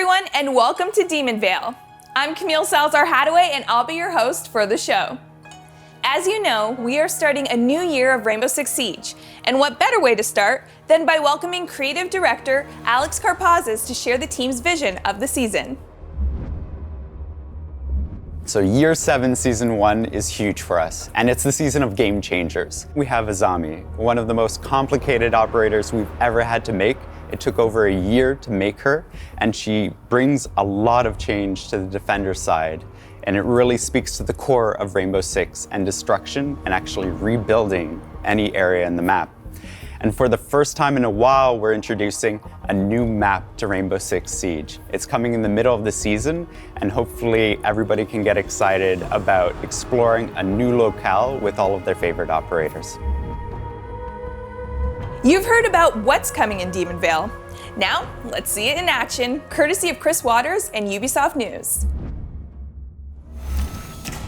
everyone, and welcome to Demon Veil. I'm Camille Salazar-Hadaway, and I'll be your host for the show. As you know, we are starting a new year of Rainbow Six Siege, and what better way to start than by welcoming creative director Alex Karpazis to share the team's vision of the season. So Year 7 Season 1 is huge for us, and it's the season of game changers. We have Azami, one of the most complicated operators we've ever had to make. It took over a year to make her, and she brings a lot of change to the defender side. And it really speaks to the core of Rainbow Six and destruction and actually rebuilding any area in the map. And for the first time in a while, we're introducing a new map to Rainbow Six Siege. It's coming in the middle of the season, and hopefully everybody can get excited about exploring a new locale with all of their favorite operators. You've heard about what's coming in Demon Veil. Now, let's see it in action, courtesy of Chris Waters and Ubisoft News.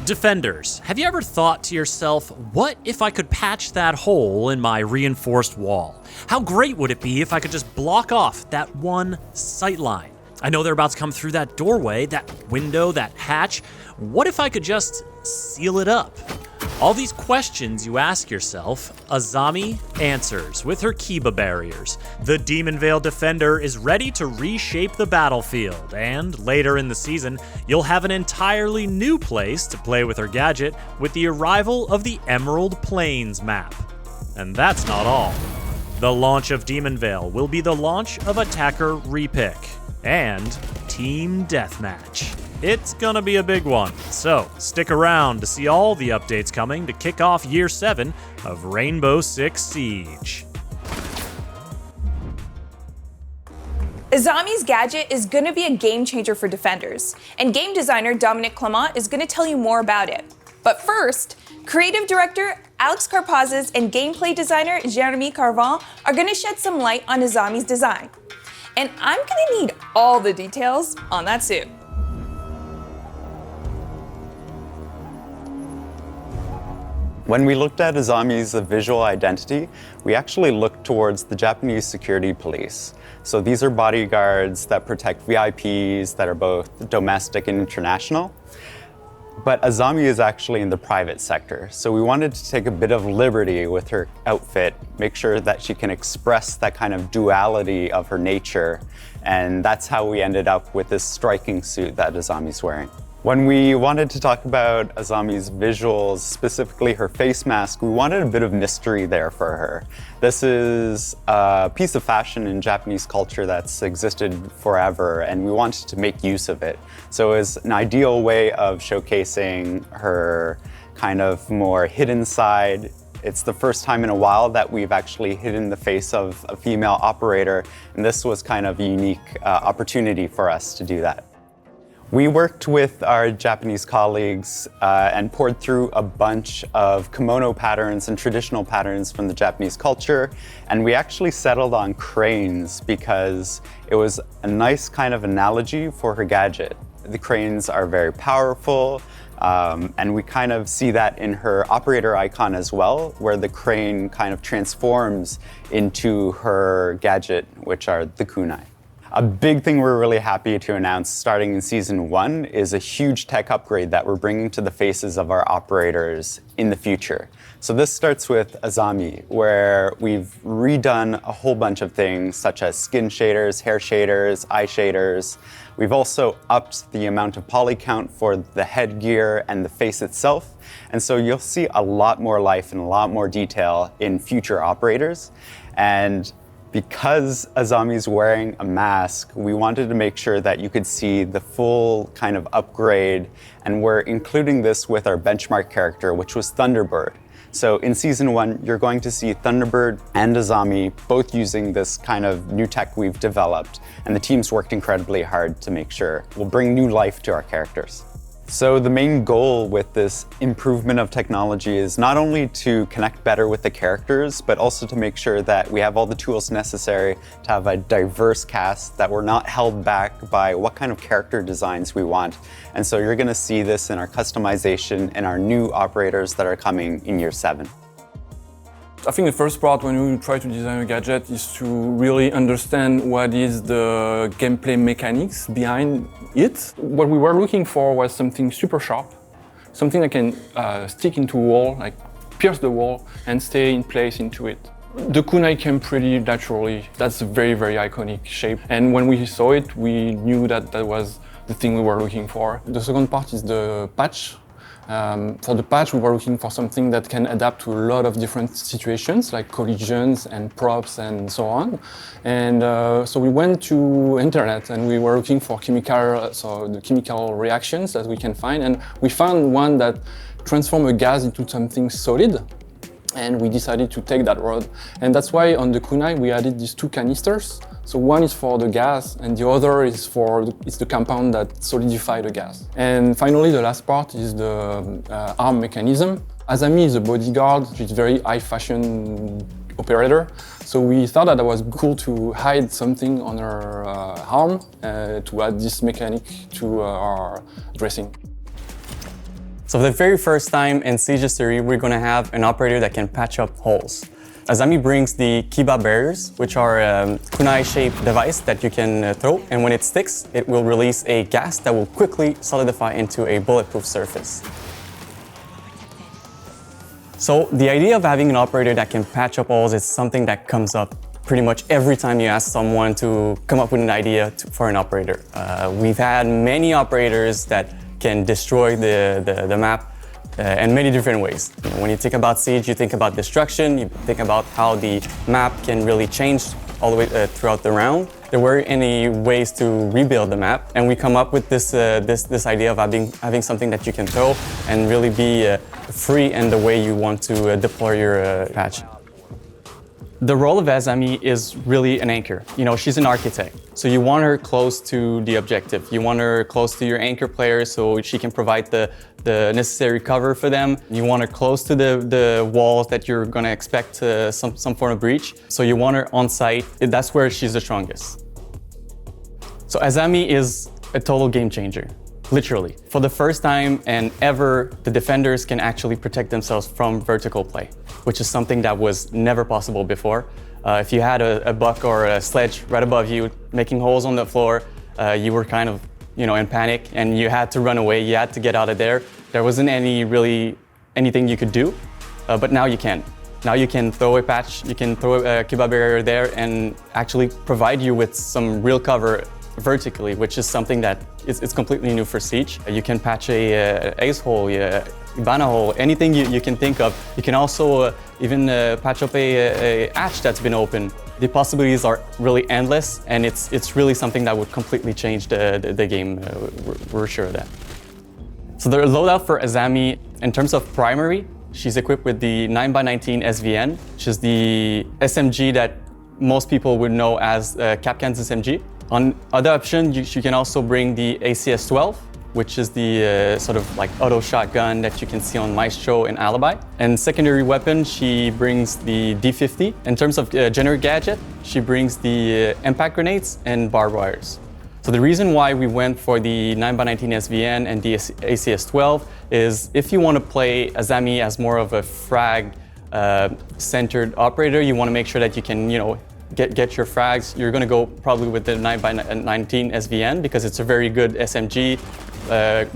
Defenders, have you ever thought to yourself, what if I could patch that hole in my reinforced wall? How great would it be if I could just block off that one sight line? I know they're about to come through that doorway, that window, that hatch. What if I could just seal it up? All these questions you ask yourself, Azami answers with her Kiba barriers. The Demon Veil Defender is ready to reshape the battlefield, and later in the season, you'll have an entirely new place to play with her gadget with the arrival of the Emerald Plains map. And that's not all. The launch of Demon Veil will be the launch of Attacker Repick and Team Deathmatch. It's gonna be a big one, so stick around to see all the updates coming to kick off Year 7 of Rainbow Six Siege. Azami's gadget is going to be a game changer for defenders, and game designer Dominic Clement is going to tell you more about it. But first, creative director Alex Karpazis and gameplay designer Jeremy Carvan are going to shed some light on Azami's design. And I'm going to need all the details on that suit. When we looked at Azami's visual identity, we actually looked towards the Japanese security police. So these are bodyguards that protect VIPs that are both domestic and international. But Azami is actually in the private sector. So we wanted to take a bit of liberty with her outfit, make sure that she can express that kind of duality of her nature. And that's how we ended up with this striking suit that Azami's wearing. When we wanted to talk about Azami's visuals, specifically her face mask, we wanted a bit of mystery there for her. This is a piece of fashion in Japanese culture that's existed forever, and we wanted to make use of it. So it was an ideal way of showcasing her kind of more hidden side. It's the first time in a while that we've actually hidden the face of a female operator, and this was kind of a unique opportunity for us to do that. We worked with our Japanese colleagues and poured through a bunch of kimono patterns and traditional patterns from the Japanese culture, and we actually settled on cranes because it was a nice kind of analogy for her gadget. The cranes are very powerful, and we kind of see that in her operator icon as well, where the crane kind of transforms into her gadget, which are the kunai. A big thing we're really happy to announce starting in Season 1 is a huge tech upgrade that we're bringing to the faces of our operators in the future. So this starts with Azami, where we've redone a whole bunch of things such as skin shaders, hair shaders, eye shaders. We've also upped the amount of poly count for the headgear and the face itself. And so you'll see a lot more life and a lot more detail in future operators. And because Azami's wearing a mask, we wanted to make sure that you could see the full kind of upgrade, and we're including this with our benchmark character, which was Thunderbird. So in Season 1, you're going to see Thunderbird and Azami both using this kind of new tech we've developed, and the team's worked incredibly hard to make sure we'll bring new life to our characters. So the main goal with this improvement of technology is not only to connect better with the characters, but also to make sure that we have all the tools necessary to have a diverse cast, that we're not held back by what kind of character designs we want. And so you're going to see this in our customization and our new operators that are coming in Year 7. I think the first part when we try to design a gadget is to really understand what is the gameplay mechanics behind it. What we were looking for was something super sharp, something that can stick into a wall, like pierce the wall and stay in place into it. The kunai came pretty naturally. That's a very, very iconic shape. And when we saw it, we knew that that was the thing we were looking for. The second part is the patch. For the patch, we were looking for something that can adapt to a lot of different situations, like collisions and props and so on. And so we went to internet and we were looking for the chemical reactions that we can find. And we found one that transformed a gas into something solid. And we decided to take that road. And that's why on the kunai, we added these two canisters. So one is for the gas and the other is it's the compound that solidifies the gas. And finally, the last part is the arm mechanism. Azami is a bodyguard. She's a very high fashion operator. So we thought that it was cool to hide something on her arm to add this mechanic to our dressing. So for the very first time in Siege history, we're going to have an operator that can patch up holes. Azami brings the Kiba barriers, which are a kunai-shaped device that you can throw, and when it sticks, it will release a gas that will quickly solidify into a bulletproof surface. So the idea of having an operator that can patch up holes is something that comes up pretty much every time you ask someone to come up with an idea for an operator. We've had many operators that can destroy the map in many different ways. When you think about Siege, you think about destruction, you think about how the map can really change all the way throughout the round. There weren't any ways to rebuild the map, and we come up with this idea of having something that you can throw and really be free in the way you want to deploy your patch. The role of Azami is really an anchor. You know, she's an architect, so you want her close to the objective. You want her close to your anchor players so she can provide the necessary cover for them. You want her close to the walls that you're gonna expect some form of breach. So you want her on site. That's where she's the strongest. So Azami is a total game changer. Literally. For the first time and ever, the defenders can actually protect themselves from vertical play, which is something that was never possible before. If you had a buck or a sledge right above you, making holes on the floor, you were kind of, in panic and you had to run away, you had to get out of there. There wasn't anything you could do, but now you can. Now you can throw a patch, you can throw a Kiba barrier there and actually provide you with some real cover vertically, which is something that it's completely new for Siege. You can patch a ace hole, Ibana hole, anything you can think of. You can also even patch up a hatch that's been open. The possibilities are really endless, and it's really something that would completely change the game. We're sure of that. So the loadout for Azami, in terms of primary, she's equipped with the 9x19 SVN, which is the SMG that most people would know as Kapkan's SMG. On other option, you can also bring the ACS-12, which is the sort of like auto shotgun that you can see on Maestro and Alibi. And secondary weapon, she brings the D50. In terms of generic gadget, she brings the impact grenades and barbed wires. So the reason why we went for the 9x19 SVN and the ACS-12 is if you want to play Azami as more of a frag centered operator, you want to make sure that you can, get your frags. You're going to go probably with the 9x19 SVN because it's a very good SMG,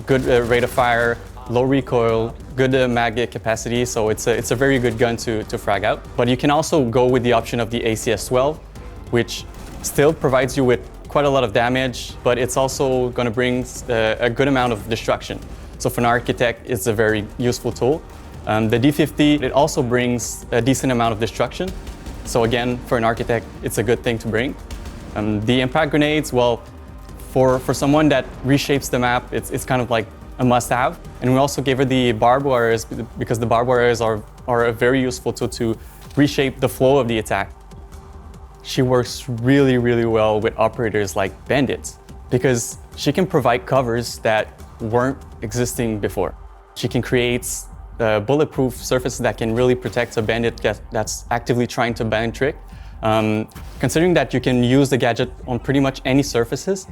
good rate of fire, low recoil, good mag capacity, so it's a very good gun to frag out. But you can also go with the option of the ACS-12, which still provides you with quite a lot of damage, but it's also going to bring a good amount of destruction. So for an architect, it's a very useful tool. The D50, it also brings a decent amount of destruction. So again, for an architect, it's a good thing to bring. The impact grenades, well, for someone that reshapes the map, it's kind of like a must-have. And we also gave her the barbed wires because the barbed wires are a very useful tool to reshape the flow of the attack. She works really, really well with operators like bandits because she can provide covers that weren't existing before. She can create bulletproof surfaces that can really protect a bandit that's actively trying to ban trick. Considering that you can use the gadget on pretty much any surfaces,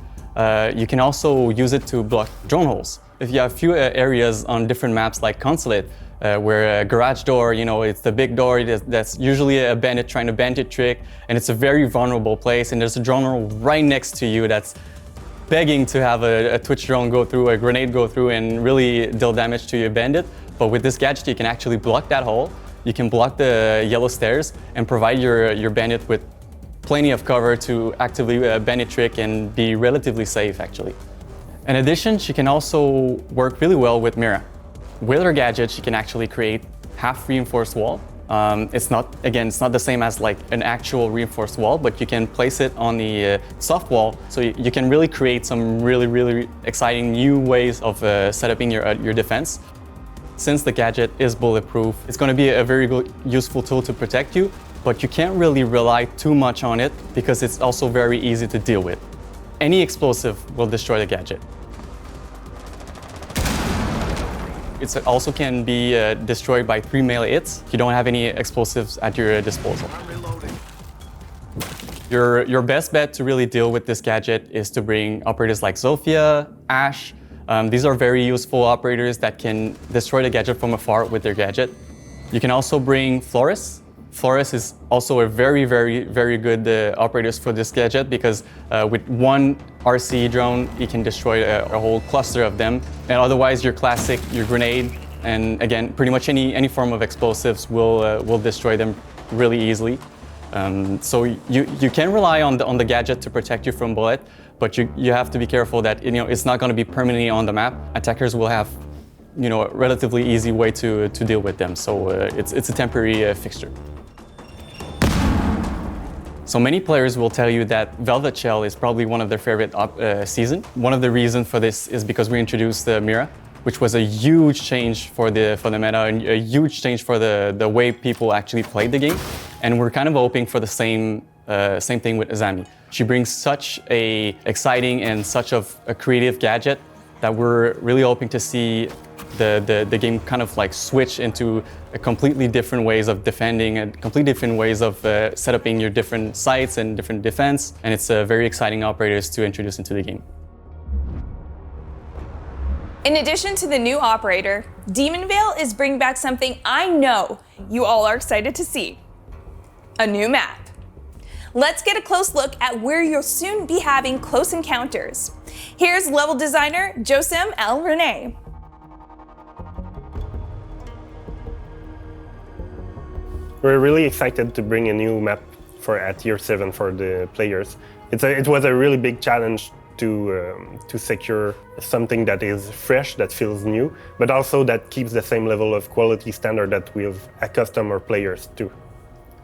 you can also use it to block drone holes. If you have few areas on different maps like Consulate, where a garage door, it's the big door that's usually a bandit trying to bandit trick, and it's a very vulnerable place, and there's a drone right next to you that's begging to have a Twitch drone go through, a grenade go through, and really deal damage to your bandit. But with this gadget, you can actually block that hole, you can block the yellow stairs, and provide your bandit with plenty of cover to actively bandit trick and be relatively safe, actually. In addition, she can also work really well with Mira. With her gadget, she can actually create half reinforced wall. It's not the same as like an actual reinforced wall, but you can place it on the soft wall, so you can really create some really exciting new ways of setting your defense. Since the gadget is bulletproof, it's going to be a very good, useful tool to protect you, but you can't really rely too much on it because it's also very easy to deal with. Any explosive will destroy the gadget. It also can be destroyed by 3 melee hits if you don't have any explosives at your disposal. Your best bet to really deal with this gadget is to bring operators like Zofia, Ash. These are very useful operators that can destroy the gadget from afar with their gadget. You can also bring Flores. Flores is also a very good operator for this gadget because with one RC drone, you can destroy a whole cluster of them. And otherwise, your classic, your grenade, and again, pretty much any form of explosives will destroy them really easily. So you can rely on the gadget to protect you from bullet, but you have to be careful that it's not going to be permanently on the map. Attackers will have a relatively easy way to deal with them. So it's a temporary fixture. So many players will tell you that Velvet Shell is probably one of their favorite season. One of the reasons for this is because we introduced Mira, which was a huge change for the meta and a huge change for the way people actually played the game. And we're kind of hoping for the same thing with Azami. She brings such a exciting and such of a creative gadget that we're really hoping to see the game kind of like switch into a completely different ways of defending and completely different ways of setting your different sites and different defense. And it's very exciting operators to introduce into the game. In addition to the new operator, Demon Veil is bringing back something I know you all are excited to see: a new map. Let's get a close look at where you'll soon be having close encounters. Here's level designer Josem L. Rene. We're really excited to bring a new map at Year7 for the players. It was a really big challenge to secure something that is fresh, that feels new, but also that keeps the same level of quality standard that we've accustomed our players to.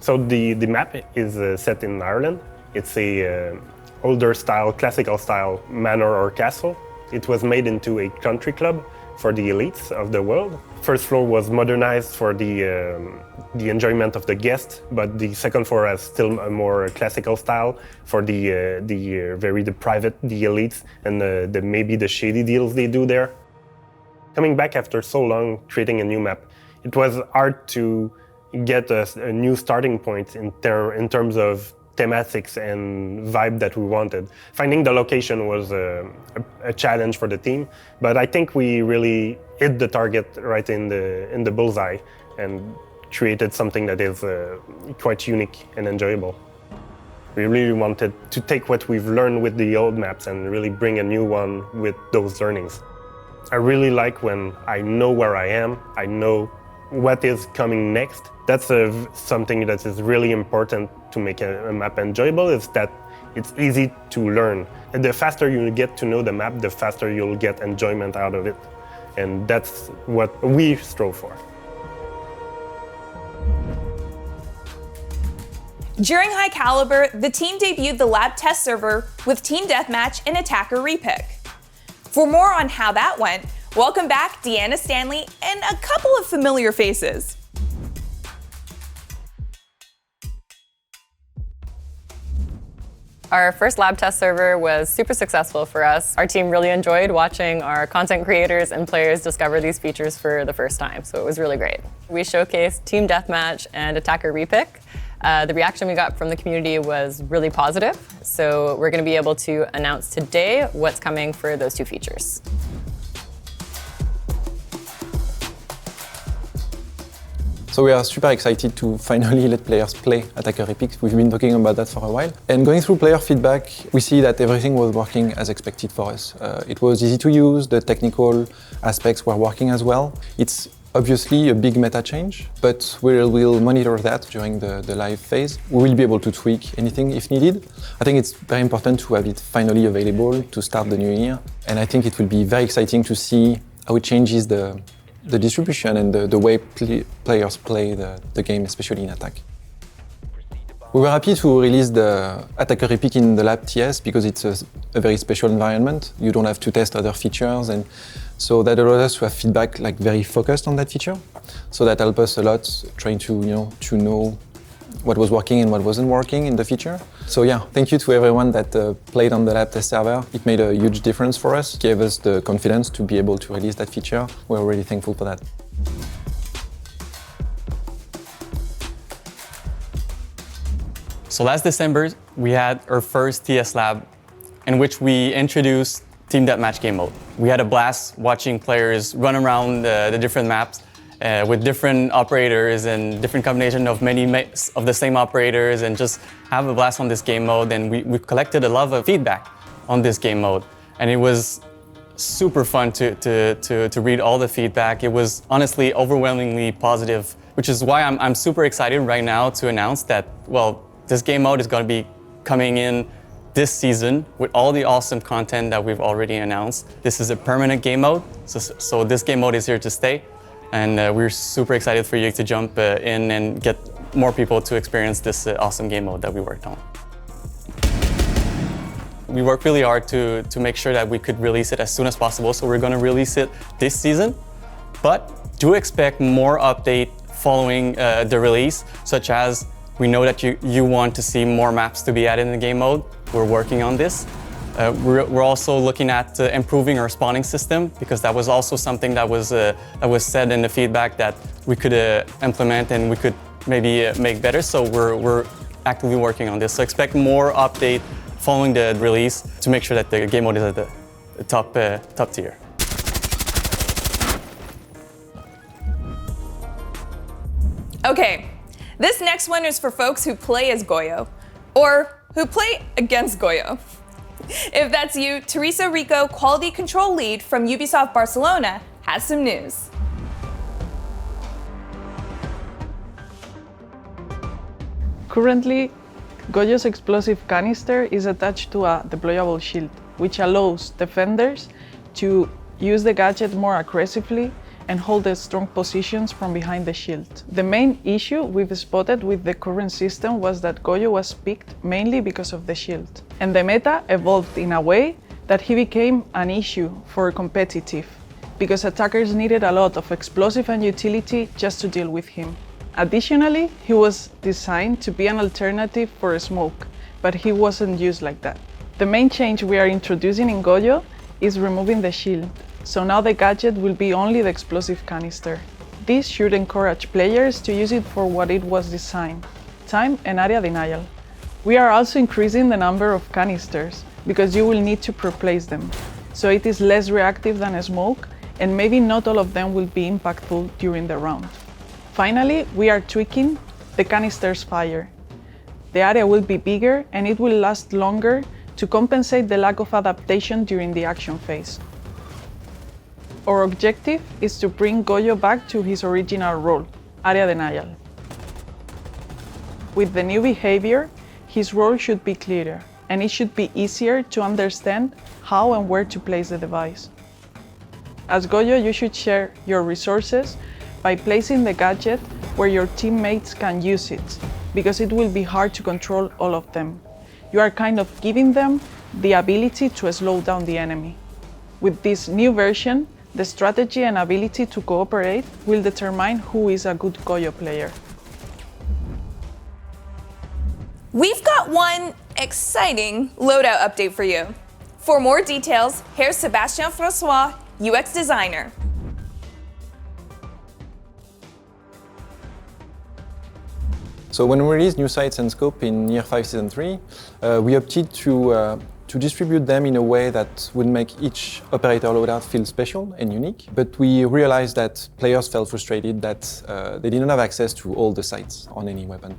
So the map is set in Ireland. It's a older style, classical style manor or castle. It was made into a country club for the elites of the world. First floor was modernized for the enjoyment of the guests, but the second floor has still a more classical style for the private, the elites, and maybe the shady deals they do there. Coming back after so long creating a new map, it was hard to get a new starting point in terms of thematics and vibe that we wanted. Finding the location was a challenge for the team, but I think we really hit the target right in the bullseye and created something that is quite unique and enjoyable. We really wanted to take what we've learned with the old maps and really bring a new one with those learnings. I really like when I know where I am, I know what is coming next. That's something that is really important to make a map enjoyable, is that it's easy to learn. And the faster you get to know the map, the faster you'll get enjoyment out of it. And that's what we strove for. During High Caliber, the team debuted the lab test server with Team Deathmatch and Attacker Repick. For more on how that went, welcome back Deanna Stanley and a couple of familiar faces. Our first lab test server was super successful for us. Our team really enjoyed watching our content creators and players discover these features for the first time, so it was really great. We showcased Team Deathmatch and Attacker Repick. The reaction we got from the community was really positive, so we're going to be able to announce today what's coming for those two features. So we are super excited to finally let players play Attacker Epic. We've been talking about that for a while. And going through player feedback, we see that everything was working as expected for us. It was easy to use, the technical aspects were working as well. It's obviously a big meta change, but we'll monitor that during the live phase. We will be able to tweak anything if needed. I think it's very important to have it finally available to start the new year. And I think it will be very exciting to see how it changes the distribution and the way players play the game, especially in attack. We were happy to release the Attacker Epic in the lab TS because it's a very special environment. You don't have to test other features, and so that allows us to have feedback like very focused on that feature. So that helped us a lot trying to know what was working and what wasn't working in the feature. So yeah, thank you to everyone that played on the lab test server. It made a huge difference for us. It gave us the confidence to be able to release that feature. We're really thankful for that. So last December, we had our first TS Lab in which we introduced Team Deathmatch game mode. We had a blast watching players run around the different maps with different operators and different combination of many of the same operators, and just have a blast on this game mode. And we collected a lot of feedback on this game mode. And it was super fun to read all the feedback. It was honestly overwhelmingly positive, which is why I'm super excited right now to announce that, well, this game mode is going to be coming in this season with all the awesome content that we've already announced. This is a permanent game mode, so this game mode is here to stay. And we're super excited for you to jump in and get more people to experience this awesome game mode that we worked on. We worked really hard to make sure that we could release it as soon as possible, so we're going to release it this season. But do expect more update following the release, such as we know that you want to see more maps to be added in the game mode. We're working on this. We're also looking at improving our spawning system, because that was also something that was said in the feedback that we could implement and we could maybe make better. So we're actively working on this. So expect more update following the release to make sure that the game mode is at the top tier. Okay, this next one is for folks who play as Goyo, or who play against Goyo. If that's you, Teresa Rico, Quality Control Lead from Ubisoft Barcelona, has some news. Currently, Goyo's explosive canister is attached to a deployable shield, which allows defenders to use the gadget more aggressively and hold the strong positions from behind the shield. The main issue we've spotted with the current system was that Goyo was picked mainly because of the shield. And the meta evolved in a way that he became an issue for competitive, because attackers needed a lot of explosive and utility just to deal with him. Additionally, he was designed to be an alternative for a smoke, but he wasn't used like that. The main change we are introducing in Goyo is removing the shield. So now the gadget will be only the explosive canister. This should encourage players to use it for what it was designed, time and area denial. We are also increasing the number of canisters, because you will need to replace them, so it is less reactive than a smoke, and maybe not all of them will be impactful during the round. Finally, we are tweaking the canister's fire. The area will be bigger and it will last longer to compensate the lack of adaptation during the action phase. Our objective is to bring Goyo back to his original role, area denial. With the new behavior, his role should be clearer, and it should be easier to understand how and where to place the device. As Goyo, you should share your resources by placing the gadget where your teammates can use it, because it will be hard to control all of them. You are kind of giving them the ability to slow down the enemy. With this new version, the strategy and ability to cooperate will determine who is a good Goyo player. We've got one exciting loadout update for you. For more details, here's Sébastien François, UX designer. So when we released new sites and scope in Year 5 Season 3, we opted to to distribute them in a way that would make each operator loadout feel special and unique. But we realized that players felt frustrated that they didn't have access to all the sights on any weapon.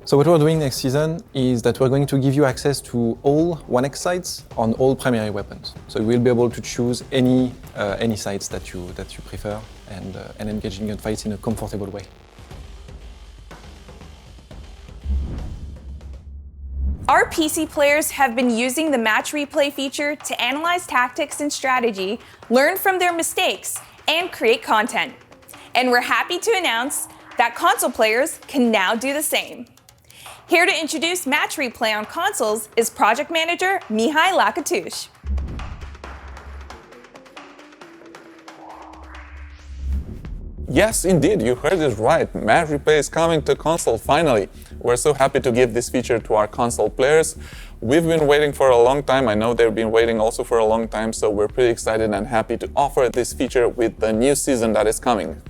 So what we're doing next season is that we're going to give you access to all 1x sights on all primary weapons. So you will be able to choose any sights that you prefer and engage in gunfights in a comfortable way. Our PC players have been using the match replay feature to analyze tactics and strategy, learn from their mistakes, and create content. And we're happy to announce that console players can now do the same. Here to introduce match replay on consoles is project manager Mihai Lakatush. Yes, indeed, you heard it right. Match replay is coming to console finally. We're so happy to give this feature to our console players. We've been waiting for a long time. I know they've been waiting also for a long time, so we're pretty excited and happy to offer this feature with the new season that is coming.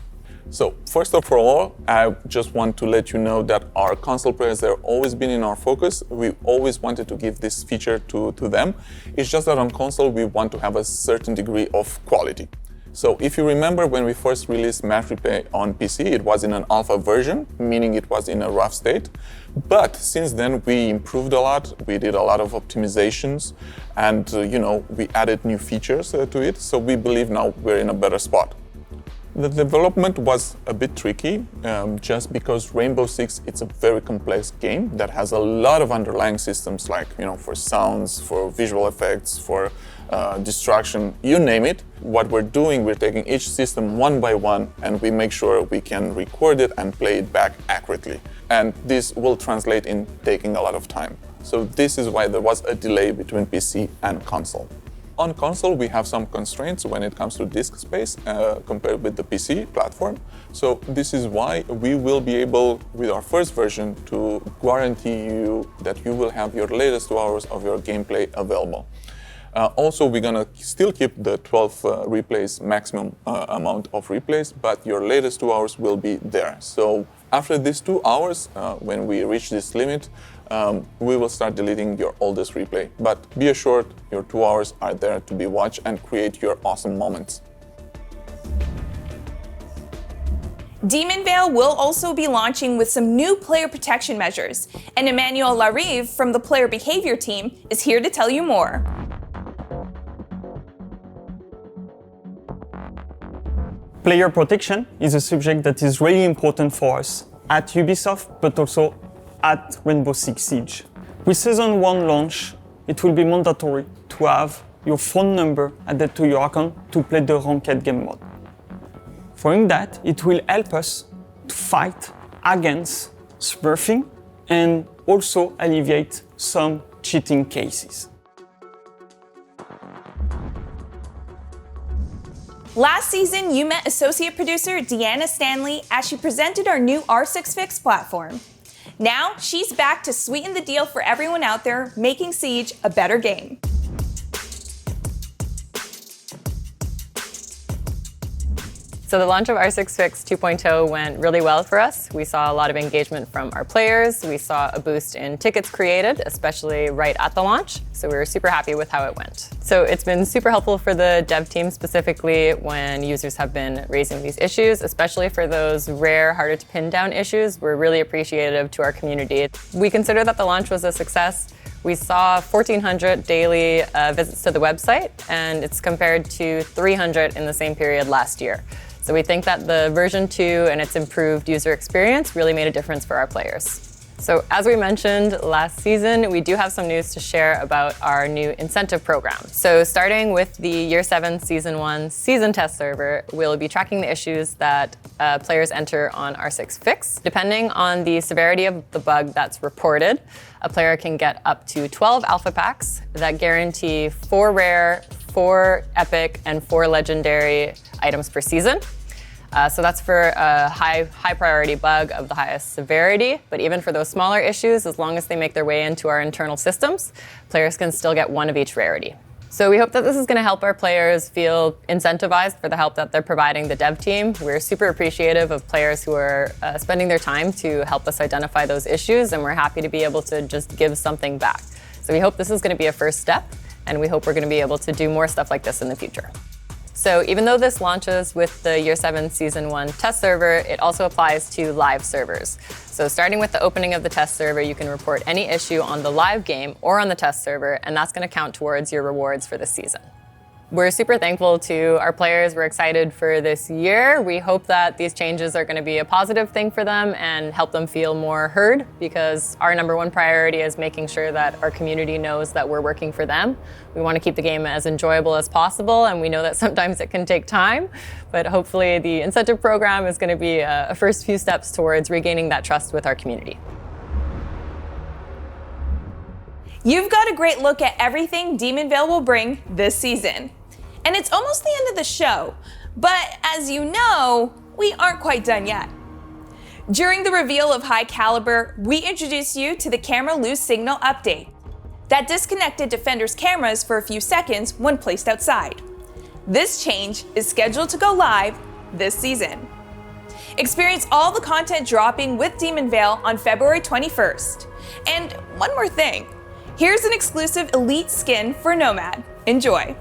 So first of all, I just want to let you know that our console players, they've always been in our focus. We always wanted to give this feature to them. It's just that on console, we want to have a certain degree of quality. So if you remember when we first released Match Replay on PC, it was in an alpha version, meaning it was in a rough state. But since then, we improved a lot. We did a lot of optimizations and, we added new features to it. So we believe now we're in a better spot. The development was a bit tricky, just because Rainbow Six, it's a very complex game that has a lot of underlying systems like, for sounds, for visual effects, for distraction, you name it. What we're doing, we're taking each system one by one and we make sure we can record it and play it back accurately. And this will translate in taking a lot of time. So this is why there was a delay between PC and console. On console, we have some constraints when it comes to disk space compared with the PC platform. So this is why we will be able, with our first version, to guarantee you that you will have your latest 2 hours of your gameplay available. Also, we're gonna still keep the 12 replays, maximum amount of replays, but your latest 2 hours will be there. So after these 2 hours, when we reach this limit, we will start deleting your oldest replay. But be assured, your 2 hours are there to be watched and create your awesome moments. Demon Veil will also be launching with some new player protection measures, and Emmanuel Larive from the player behavior team is here to tell you more. Player protection is a subject that is really important for us at Ubisoft, but also at Rainbow Six Siege. With Season 1 launch, it will be mandatory to have your phone number added to your account to play the ranked game mode. Following that, it will help us to fight against smurfing and also alleviate some cheating cases. Last season, you met associate producer Deanna Stanley as she presented our new R6 Fix platform. Now, she's back to sweeten the deal for everyone out there, making Siege a better game. So the launch of R6 Fix 2.0 went really well for us. We saw a lot of engagement from our players. We saw a boost in tickets created, especially right at the launch. So we were super happy with how it went. So it's been super helpful for the dev team, specifically when users have been raising these issues, especially for those rare, harder to pin down issues. We're really appreciative to our community. We consider that the launch was a success. We saw 1,400 daily visits to the website, and it's compared to 300 in the same period last year. So we think that the version 2 and its improved user experience really made a difference for our players. So as we mentioned last season, we do have some news to share about our new incentive program. So starting with the Year 7 Season 1 season test server, we'll be tracking the issues that players enter on R6 Fix. Depending on the severity of the bug that's reported, a player can get up to 12 alpha packs that guarantee 4 rare, 4 epic, and 4 legendary items per season. So that's for a high priority bug of the highest severity, but even for those smaller issues, as long as they make their way into our internal systems, players can still get 1 of each rarity. So we hope that this is going to help our players feel incentivized for the help that they're providing the dev team. We're super appreciative of players who are spending their time to help us identify those issues, and we're happy to be able to just give something back. So we hope this is going to be a first step, and we hope we're going to be able to do more stuff like this in the future. So even though this launches with the Year 7 Season 1 test server, it also applies to live servers. So starting with the opening of the test server, you can report any issue on the live game or on the test server, and that's going to count towards your rewards for the season. We're super thankful to our players. We're excited for this year. We hope that these changes are going to be a positive thing for them and help them feel more heard, because our number one priority is making sure that our community knows that we're working for them. We want to keep the game as enjoyable as possible, and we know that sometimes it can take time, but hopefully the incentive program is going to be a first few steps towards regaining that trust with our community. You've got a great look at everything Demon Veil will bring this season. And it's almost the end of the show, but as you know, we aren't quite done yet. During the reveal of High Caliber, we introduced you to the camera lose signal update that disconnected Defender's cameras for a few seconds when placed outside. This change is scheduled to go live this season. Experience all the content dropping with Demon Veil on February 21st. And one more thing, here's an exclusive elite skin for Nomad. Enjoy.